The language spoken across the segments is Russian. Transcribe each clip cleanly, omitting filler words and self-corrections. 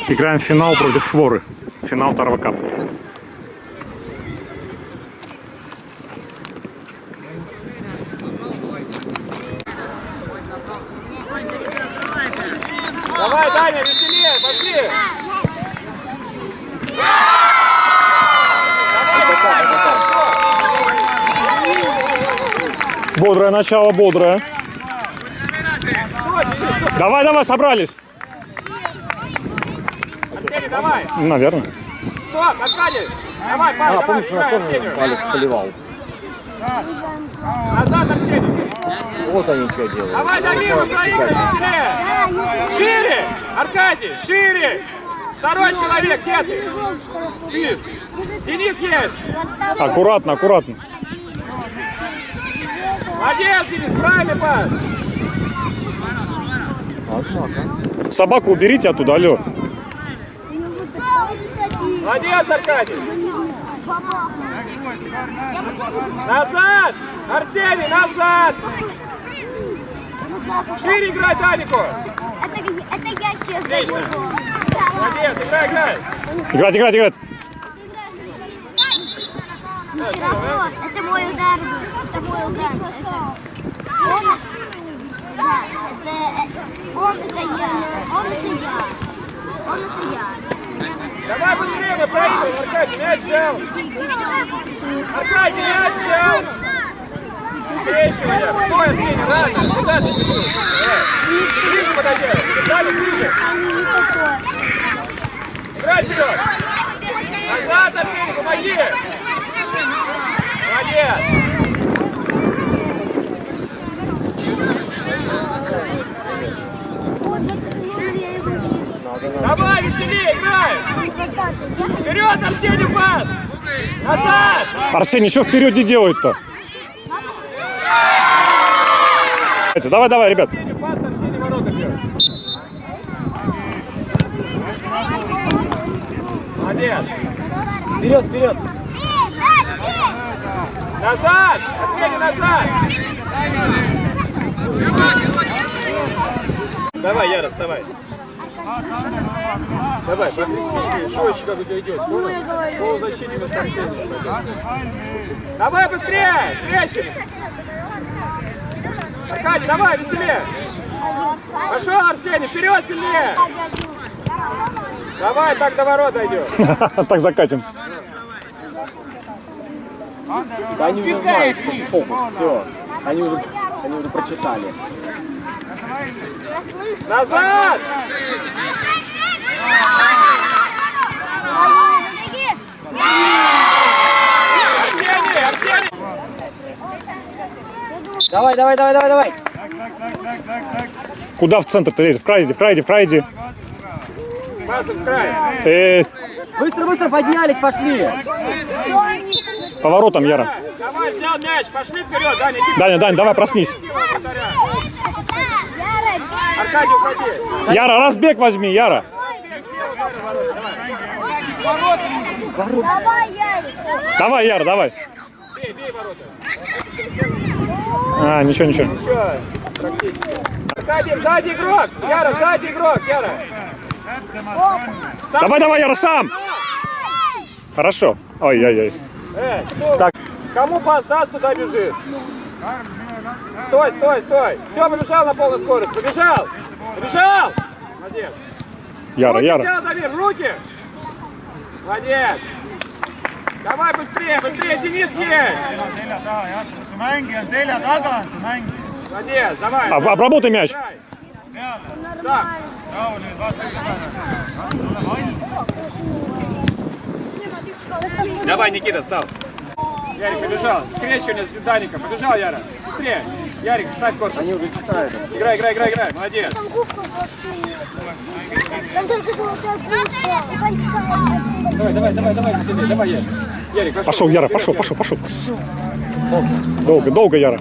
Играем в финал против Флоры. Финал Тарва Кап. Давай, Даня, веселее, пошли! Бодрое начало, бодрое. Давай, давай, собрались. Арсений, давай! Наверное. Стоп, Аркадий! Давай, парень, давай, помнишь, у нас тоже Арсению! Алекс поливал. Назад, Арсений! Вот они что делают. Давай, Дамир, Украина, веселее! Шире! Аркадий, шире! Второй человек, где ты? Шире! Денис есть! Аккуратно, аккуратно. Молодец, Денис, правильный пас! Собаку уберите оттуда, алло. Молодец, Аркадий! Назад! Арсений, назад! Шире играй, Данику! Это я сейчас Отлично. забыл. Молодец, играй, играй! Играть, играть, играть. Но все равно, это мой удар был. Это мой удар. Он это я. Он это я. Он это я. Давай быстрее, мы проигрываем! Аркадий, мяч взял! Аркадий, мяч взял! Скрещивание! Стой, Арсений, рано! Куда же ты будешь? Ближе подойди! Дали ближе! Играй вперед! Назад, Арсений, помоги! Молодец! Давай, веселее, играй! Вперед, Арсений, пас! Назад! Арсений, что впереди делают-то? Давай, давай, ребят. Арсений, пас, Арсений, ворота бьет. Молодец! Вперед, вперед! Назад! Арсений, назад! Давай, Яра, вставай. Давай, потряси, жестче как у тебя идет. Полузащитник на спортсмене. Давай быстрее! Скрещивай! Аркадий, давай, веселее! Пошел, Арсений, вперед сильнее! Давай, так до ворот дойдем. Так закатим. Да они уже знают, что фокус, все. Они уже прочитали. Назад! Арсений, Арсений! Давай, давай, давай, давай, давай. Куда в центр ты лезешь? В край иди, в край иди, в край иди. Пас в край. Быстро, быстро поднялись, пошли. По воротам, Яра. Давай, взял мяч, пошли вперед, Даня. Даня, Даня, давай проснись. Аркадий, уходи. Яра, разбег возьми, Яра. Давай, Ярик. Давай, Яра, давай. Бей, бей ворота. А, ничего, ничего. Ничего, практически. Аркадий, сзади игрок. Яра, сзади игрок, Яра. Давай, давай, Яра, сам. Хорошо. Ой-ой-ой. Так. Кому пас даст, туда бежит. Стой, стой, стой. Все, побежал на полную скорость. Побежал. Побежал. Молодец. Яра, Руки Яра. взял, Дамир, руки. Молодец. Давай быстрее, быстрее, Денис есть. Молодец, давай. Обработай мяч. Так. Давай, Никита, встал. Ярик побежал. Скрещивание с Даником. Побежал, Яра. Быстрее. Ярик, ставь корпус. Они уже читают. Играй, играй, играй, играй. Молодец. Там губка вообще. Там только золотая пульса и большая. Давай, давай, давай, давай, сильнее. Давай, Ярик. Ярик, Пошел, Яра, пошел, пошел, пошел. Долго, долго, Яра.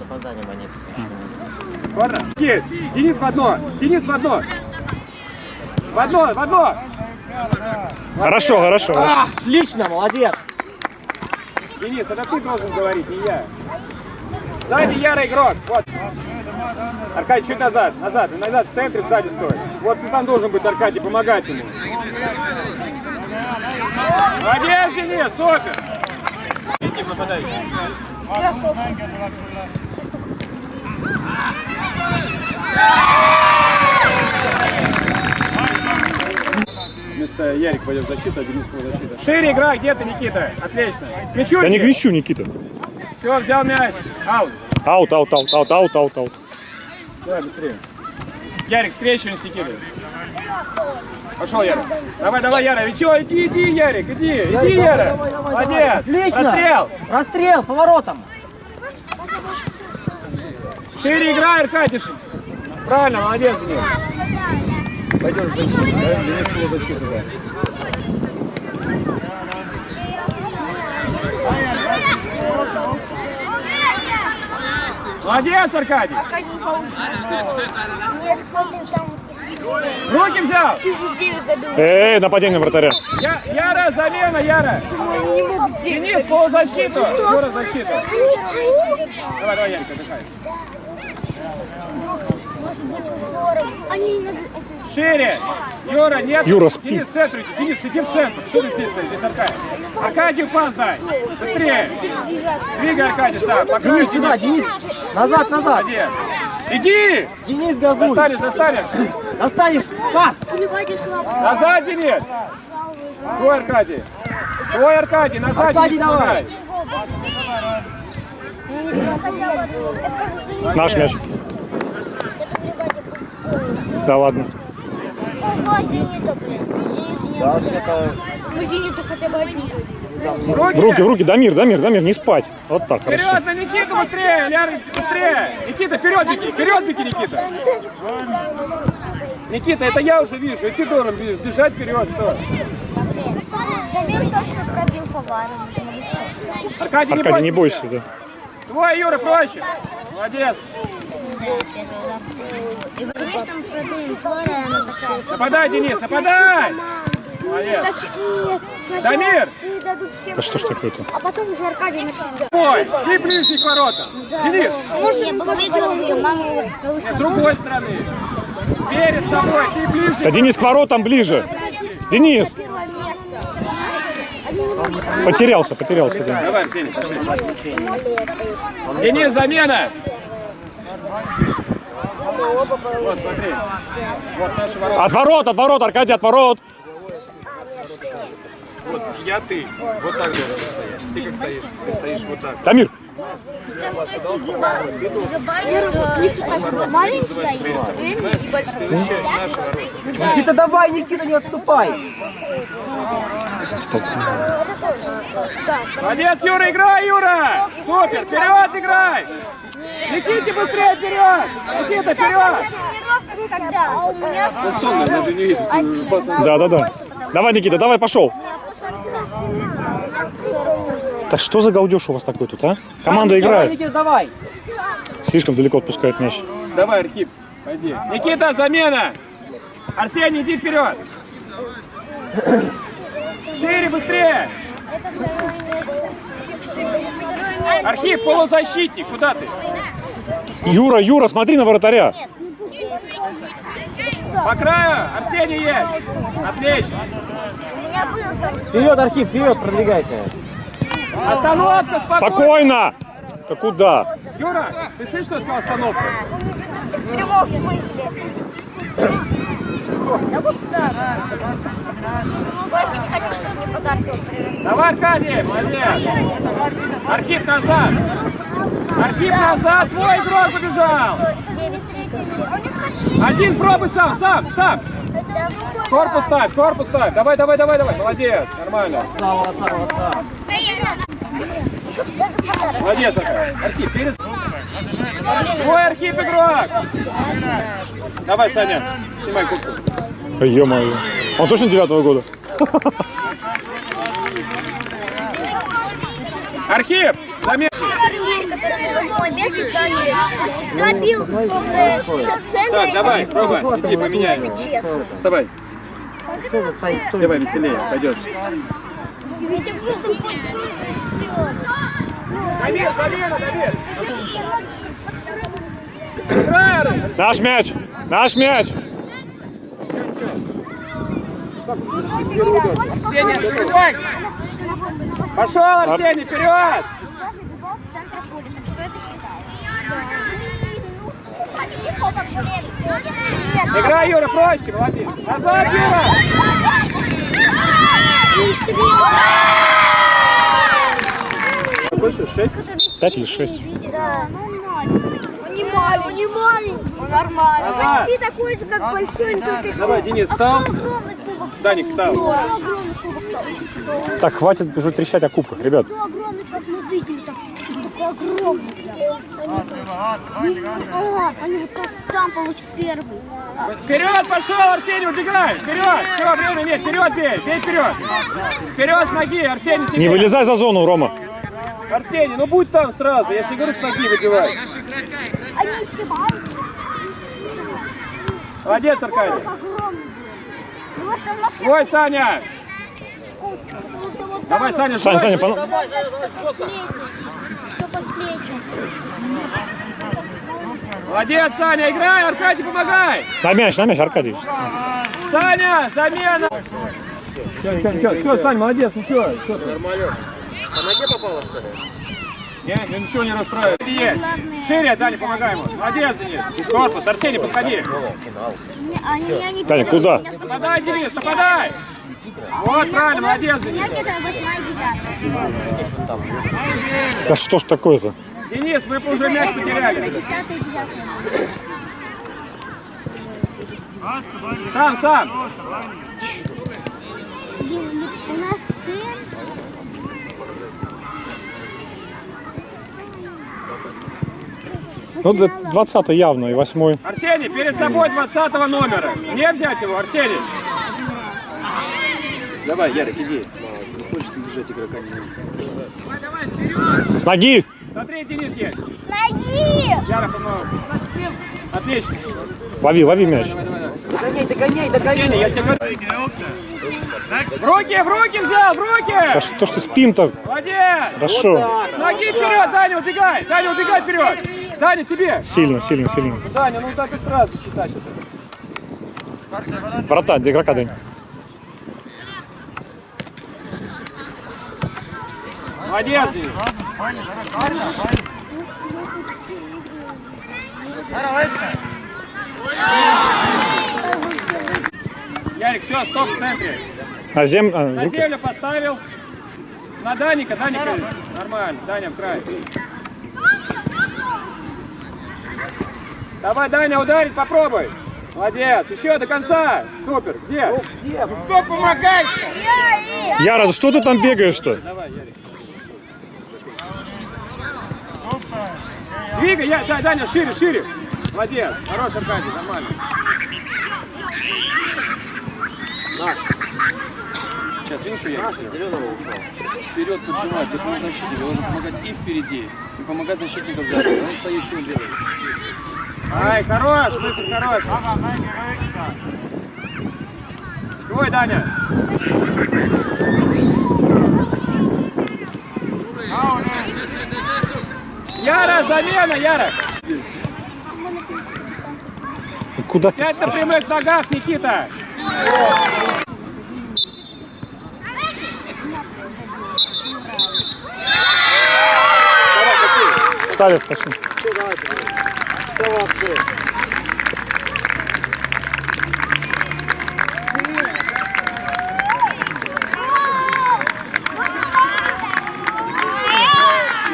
Опоздание монетское. Ладно. Денис в одно. Денис в одно. В одно, в одно. Хорошо, хорошо. хорошо. Отлично, молодец. Денис, это ты должен говорить, не я. Сзади Яра игрок. Вот. Аркадий, чуть назад. Назад. Назад в центре, сзади стой. Вот ты там должен быть, Аркадий, помогать ему. Молодец, Денис, супер! Иди, попадай. Вместо Ярик пойдет в защиту, а Денис в защиту. Шире играй, где ты, Никита? Отлично. К мячу Да не иди. гвищу, Никита. Все, взял мяч. Аут. Аут. Давай быстрее. Ярик, скрещивай с Никитой. Пошел, Ярик. Давай, Яра. Чё, иди, Ярик, иди, Яра. Молодец. Отлично. Расстрел, поворотом. Шире играй, Аркадьевич. Правильно, молодец, Денис. Пойдем в защиту, да? Денис в защиту, да. Молодец, Аркадий. Нет, кто-то там... Руки взял. Ты же 9 забил. Нападение вратаря. Яра, замена, Яра. Не могут Денис, полузащиту. Юра, защиту. Давай, Ярик, отдыхай. Может быть, узором. Они надо... Шире. Юра, нет. Юра, спит. Денис, в центр иди. Денис, иди в центр. Что ты здесь стоишь? Здесь Аркадий. Аркадий, пас дай. Быстрее. Двигай, Аркадий, сам. По краю. Денис, сюда, Денис. Назад. Молодец. Иди. Денис, газуй. Достанешь. Достанешь. Пас. Назад, Денис. Твой Аркадий. Назад. Аркадий, Денис, давай. Наш мяч. Да ладно. Да, что-то... Мы Зениту хотя бы один. В руки, Дамир, не спать. Вот так, хорошо. Вперед, на Никиту быстрее, Ляра, быстрее. Никита, вперед беги, Никита. Никита, это я уже вижу, и ты должен бежать вперед, что? Дамир точно пробил поваром. Аркадий, не бойся, да. Твой, Юра, проще. Молодец. Нападай, Денис, нападай. Молодец. Дамир. Да что ж такое-то? А потом уже Аркадий навсегда. Ой, ты ближе к воротам. Денис. С другой стороны. Перед тобой, ты ближе. Да Денис к воротам ближе. Денис. Потерялся, да. Давай, Арсений, пошли. Денис, замена. Вот, смотри. Вот наши ворота. От ворот, Аркадий, от ворот. Вот, я ты. Вот так должен стоять. Ты как стоишь? Ты стоишь вот так. Дамир. Маленький и большой. Никита, давай, Никита, не отступай. Молодец, Юра, играй, Юра! Супер, вперед играй! Никите быстрее вперед! Никита, вперед! А у меня Да. Давай, Никита, давай, пошел. Да что за гаудеж у вас такой тут, а? Команда Давай, играет. Никита, давай. Слишком далеко отпускает мяч. Давай, Архип, пойди. Никита, замена! Арсений, иди вперед! Шире, быстрее! Архип, полузащитник, куда ты? Юра, смотри на вратаря. По краю, Арсений есть! Отлично! Вперед, Архип, вперед, продвигайся. Остановка, спокойно! Спокойно. Да куда? Юра, ты слышишь, что я сказал остановка? в прямом смысле. Да вот так. Больше не хочу, чтобы мне подарки приносили. Давай, Аркадий, молодец! Архип назад! Архип назад! Твой игрок побежал! Один пробуй сам! Корпус ставь! Давай! Молодец, нормально. Молодца. Молодец, Архип, перед... Твой Архип игрок! Давай, Саня, снимай куртку. Ё-моё. Он точно 9-го года? Архип, замер... Всегда бил в центре. Так, давай, пробуй, иди, поменяем. Это честно. Вставай, Что вы стоите? давай веселее, пойдешь. Это просто Давид! Играй! Наш мяч! Арсений, открывай! Пошел, Арсений, вперед! Играй, Юра, проще, молодец. Назад, Юра! Больше 6? 5 или 6? Да, ну он маленький. Он не маленький. Он не маленький. Он нормальный. Он почти такой же, как большой, только... Давай, Денис, встал. Огромный кубок. Даник, встал. Огромный кубок. Так, хватит уже трещать о кубках, ребят. Такой огромный, как мы видели. Такой огромный. Они вот как там получат первый. Вперед пошел, Арсений, убегай! Вперед! Все, время нет, вперед бей! Бей вперед! Вперед с ноги, Арсений, тебе! Не вылезай за зону, Рома. Арсений, ну будь там сразу, я тебе говорю, с ноги выбивай. Они снимают. Молодец, Аркадий. Огромный. Ну вот там на всех Ой, Саня! кучу, потому что вот Давай, там Саня, Саня, жестче. Саня, все последнее. Молодец, Саня, играй, Аркадий, помогай! на мяч, Аркадий. Саня, замена! Все, Саня, молодец, ничего. Нормально. По ноге попало, что ли? Не, ничего не расстраивает. Есть. Шире, Даня, помогай ему. Молодец, Денис. Корпус, Арсений, подходи. Они Таня, куда? Нападай, Денис, нападай! Вот, правильно, молодец, Денис. где-то 8-9. Да что ж такое-то? Денис, мы уже мяч потеряли. 10-9. Сам. У нас 7. Ну, 20-й явно и 8-й. Арсений, перед собой 20 номера. Не взять его, Арсений. Давай, Ярик, иди. Не хочешь ты держать игрока? С ноги! Смотри, Денис есть. С ноги! Яра, помогу. Отлично. Лови мяч. Догоняй. Арсений, я тебе говорю. В руки взял, в руки! Да что ж ты спим-то? Молодец! Хорошо. С ноги вперед, Даня, убегай! Даня, убегай вперед! Даня, тебе! Сильно. Даня, ну так и сразу считать это. Врата, для игрока, Дань. Молодец, Денис. Ярик, все, стоп в центре. На землю. На землю поставил. На Даника, нормально. Даня в край. Давай, Даня, ударить, попробуй. Молодец, еще до конца. Супер, где? Кто помогает? Яра, что ты там бегаешь-то? Давай, Ярик. Двигай, Даня, шире. Молодец, хороший Аркадий, нормально. Сейчас, видишь, что я Зеленого ушел. вперед поджимать, это нужно защитник, должен помогать и впереди, и помогать защитнику сзади. Он стоит, что он делает. Ай, хорош, мысль хорош. Твой, Даня. Яра, замена, Яра. Куда ты? 5 на прямых ногах, Никита. Ставят, пошли.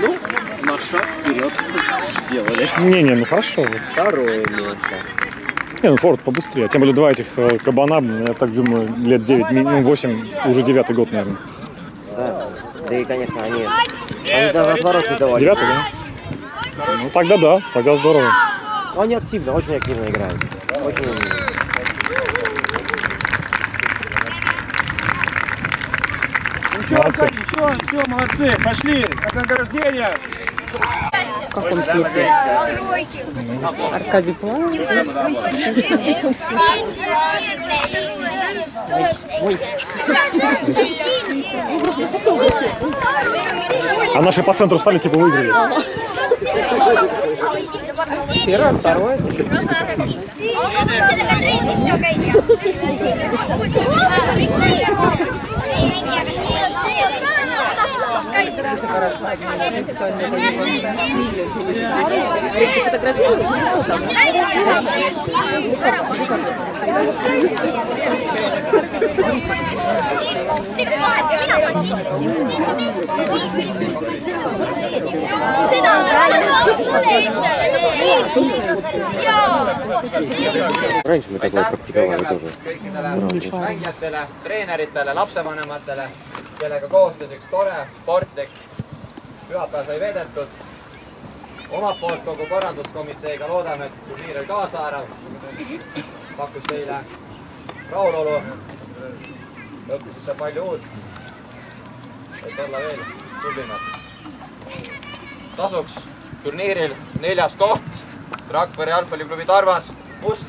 Ну, наш шаг вперед сделали. Не, ну хорошо. Второе место. Не, ну Форд побыстрее. Тем более два этих кабана, я так думаю, лет 9, минимум 8, уже 9-й год, наверное. Да. Да и, конечно, они даже отворот не давали. 9-й, да? Ну тогда да, тогда здорово. Но они активно, очень активно играют. Очень Ну что, Аркадий, все, молодцы, пошли, как награждение. Аркадий плавает. А наши по центру стали, типа, выиграли. Первое, второе. Раньше мы такое практиковали тоже. kõikidele mängijatele, treeneritele, lapsevanematele, kellega koostöös üks tore sportlik pühapäev sai veedetud. Omalt poolt kogu korralduskomiteega loodame, et turniir oli kaasaarav, pakkus teile rahulolu, õppisite palju uut, et olla veel tublimad. Tasuks turniiril 4. koht, Rakvere jalgpalliklubi Tarvas, Must.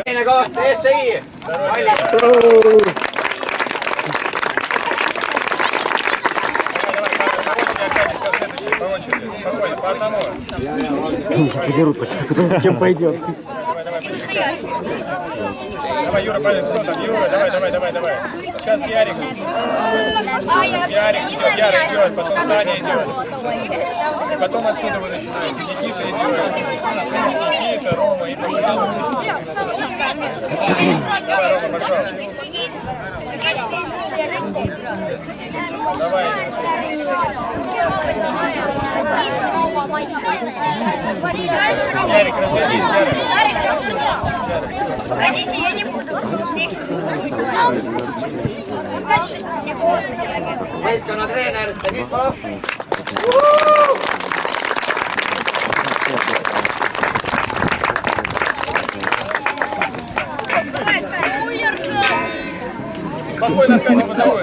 Teine koht, SCI! Подерутся, кто с кем пойдет. Давай, Юра, пойдем, кто там? Юра, давай. Сейчас Ярик. Ярик идет, потом Саня идет. Потом отсюда вы начинаете. Никита идет. Никита, Рома и пошел. Давай, Рома, пошел. Давай. Ярик, разойдись, Ярик. Погодите, я не буду. Võistkonna treener Deniss Palov. Спокойно, опять не позовут.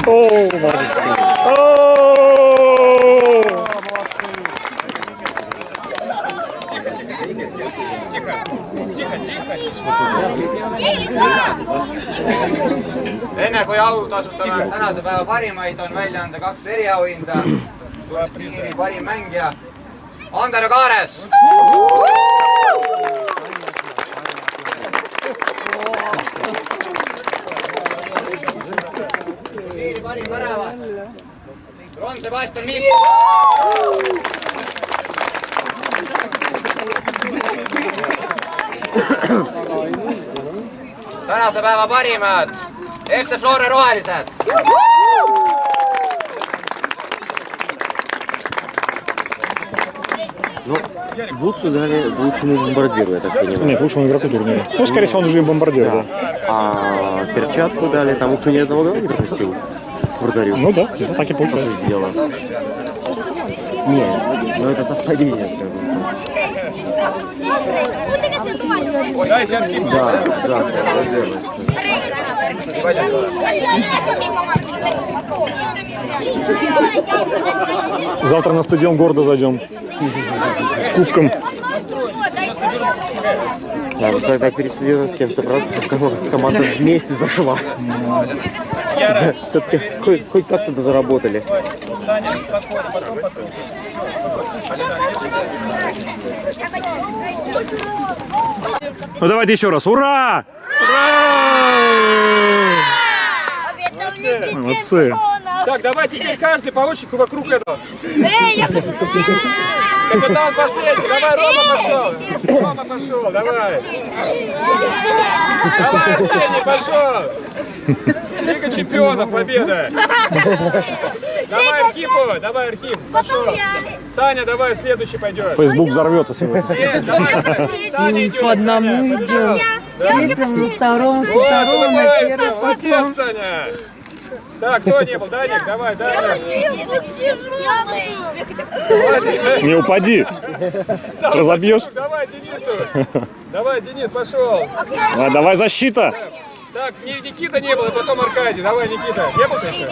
О, молодец. Enne kui autasutame tänase päeva parimaid, on välja anda 2 eriauhinda. Tuleb turniiri parim mängija Andero Kaares. Turniiri parim värava Ron Sebastian Miss. Tänase päeva parimad FC Flora Rohelised. Ну, Буцу дали лучшему бомбардиру, я так понимаю. Нет, лучшему игроку турнира. Ну, скорее всего, он уже и бомбардир, да. А перчатку дали тому, кто ни одного гола не пропустил. Вратарю. Ну да, так и получилось. Дело. Нет, ну это совпадение. Дайте Архип. Да. Завтра на стадион города зайдем. С кубком. Надо тогда перед стадионом всем собраться, чтобы команда вместе зашла. Все-таки хоть как-то заработали. Саня, спокойно, потом. Ну давайте еще раз. Ура! Молодцы. Так, давайте теперь каждый по очереди вокруг этого. Капитан последний. Давай, Рома пошел. Рома пошел, давай. Давай, Арсений, пошел. Лига чемпионов, победа. Давай, Архип, пошел. Саня, давай, следующий пойдет. Фейсбук взорвется сегодня. Давай, Саня идет. По одному идем. Третьему, второму, Вот, на улыбайся, первом, молодец, Саня. Так, кто не был? Даник, давай, давай. Не упади. Разобьешь? Давай, Денису. Давай, Денис, пошел. Давай защита. Так, Никита не был, и потом Аркадий. Давай, Никита. Не был ты еще?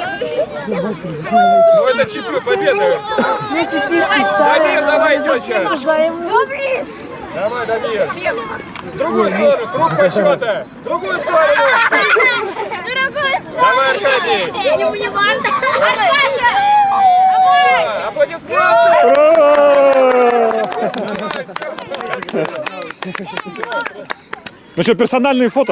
Ну, это чемпион, победа. Дамир, давай, идет сейчас. Давай, Дамир. В другую сторону, круг почета. В другую сторону. Давай, Аркадий. Аплодисменты. Ну что, персональные фото?